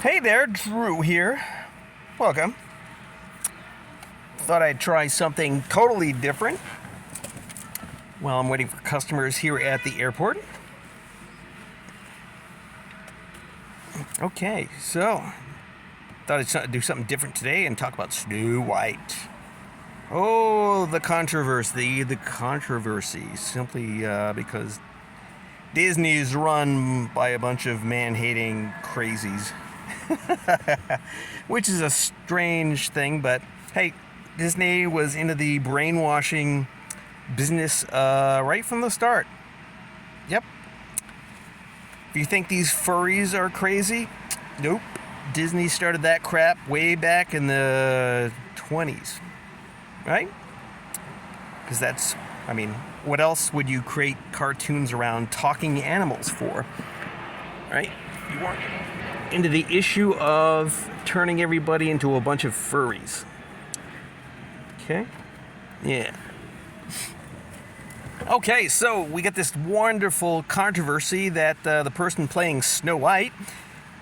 Hey there, Drew here. Welcome. Thought I'd try something totally different while I'm waiting for customers here at the airport. Okay, so thought I'd do something different today and talk about Snow White. Oh, the controversy, simply because Disney is run by a bunch of man-hating crazies. Which is a strange thing, but hey, Disney was into the brainwashing business right from the start. Yep. If you think these furries are crazy, nope. Disney started that crap way back in the 20s, right? Because what else would you create cartoons around talking animals for, right? You weren't into the issue of turning everybody into a bunch of furries. Okay? Yeah. Okay, so we get this wonderful controversy that the person playing Snow White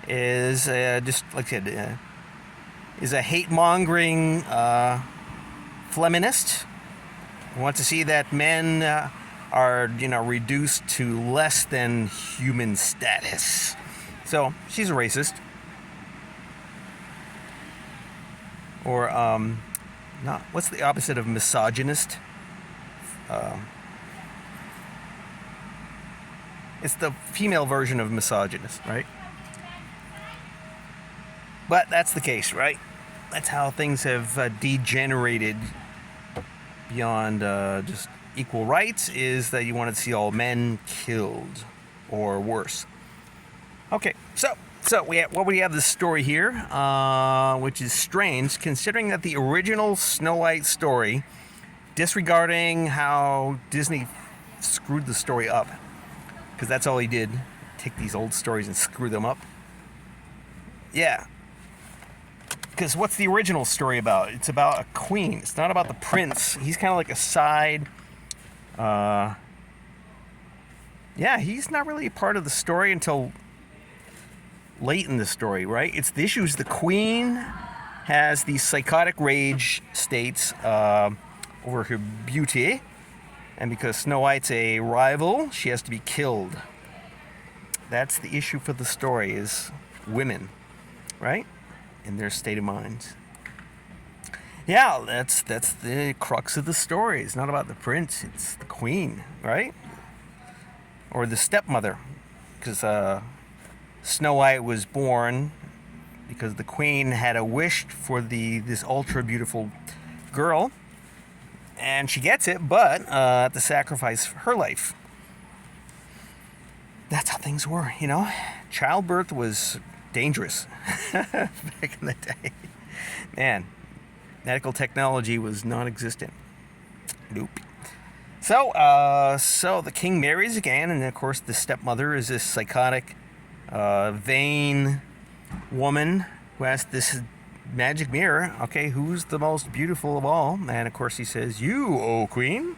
is just like I said, is a hate-mongering feminist. Wants to see that men are, reduced to less than human status. So she's a racist, or not. What's the opposite of misogynist? It's the female version of misogynist, right? But that's the case, right? That's how things have degenerated beyond just equal rights. Is that you want to see all men killed, or worse? Okay, so we have this story here, which is strange, considering that the original Snow White story, disregarding how Disney screwed the story up, because that's all he did, take these old stories and screw them up. Yeah, because what's the original story about? It's about a queen. It's not about the prince. He's kind of like a side. Yeah, he's not really a part of the story until late in the story, right? It's the issue is the queen has these psychotic rage states over her beauty, and because Snow White's a rival, she has to be killed. That's the issue for the story, is women, right? In their state of mind. Yeah, that's the crux of the story. It's not about the prince, it's the queen, right? Or the stepmother, because Snow White was born because the queen had a wish for this ultra beautiful girl, and she gets it, but at the sacrifice of her life. That's how things were, Childbirth was dangerous back in the day. Man, medical technology was non-existent. Nope. So the king marries again, and of course the stepmother is this psychotic, vain woman who has this magic mirror. Okay, who's the most beautiful of all? And of course he says, "You, O queen."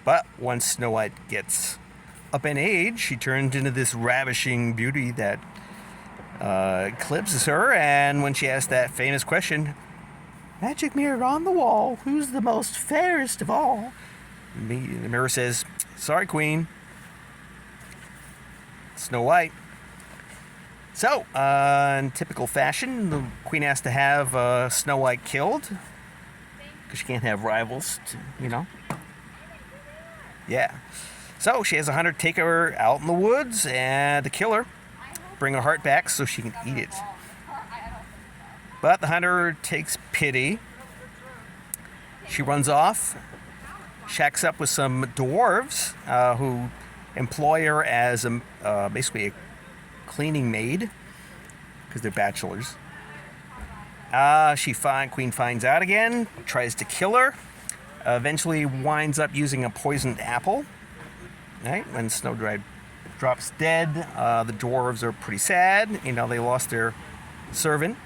But once Snow White gets up in age, she turns into this ravishing beauty that eclipses her. And when she asks that famous question, "Magic mirror on the wall, who's the most fairest of all?" The mirror says, "Sorry, queen, Snow White." So, in typical fashion, the queen has to have Snow White killed, because she can't have rivals, Yeah. So, she has a hunter take her out in the woods and to kill her, bring her heart back so she can eat it. But the hunter takes pity. She runs off, shacks up with some dwarves who employ her as basically a cleaning maid, because they're bachelors. Queen finds out again, tries to kill her, eventually winds up using a poisoned apple. Right? When Snow White drops dead, the dwarves are pretty sad. They lost their servant.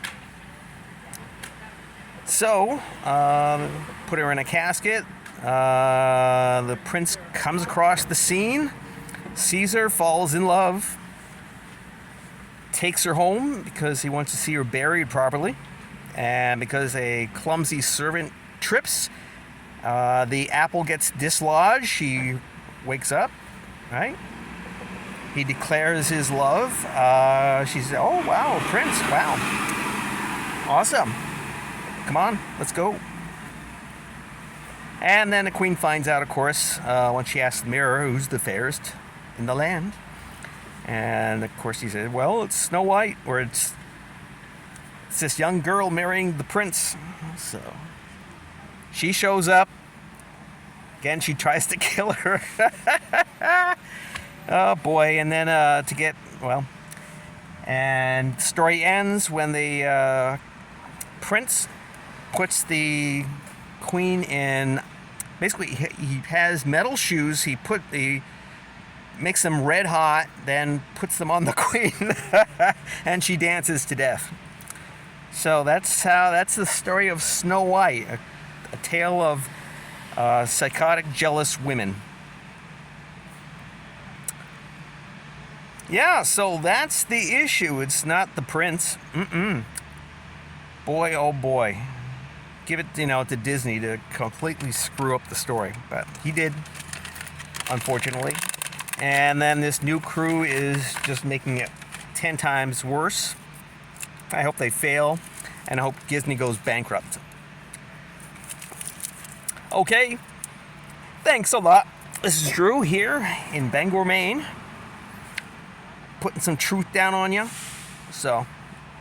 So, put her in a casket. The prince comes across the scene, sees her, falls in love, takes her home because he wants to see her buried properly. And because a clumsy servant trips, the apple gets dislodged. She wakes up, right? He declares his love. She says, oh, wow, Prince, wow. Awesome. Come on, let's go. And then the queen finds out, of course, when she asks the mirror who's the fairest in the land. And, of course, he said, well, it's Snow White, or it's this young girl marrying the prince. So she shows up. Again, she tries to kill her. Oh, boy. And then and the story ends when the prince puts the queen in, basically he has metal shoes. He makes them red hot, then puts them on the queen, and she dances to death. So that's the story of Snow White, a tale of psychotic, jealous women. Yeah, so that's the issue. It's not the prince. Boy, oh boy. Give it, to Disney to completely screw up the story. But he did, unfortunately. And then this new crew is just making it 10 times worse. I hope they fail, and I hope Disney goes bankrupt. Okay, thanks a lot. This is Drew here in Bangor, Maine, putting some truth down on you. So,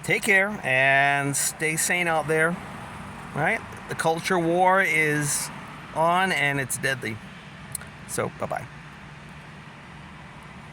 take care and stay sane out there, right? The culture war is on and it's deadly. So, bye-bye.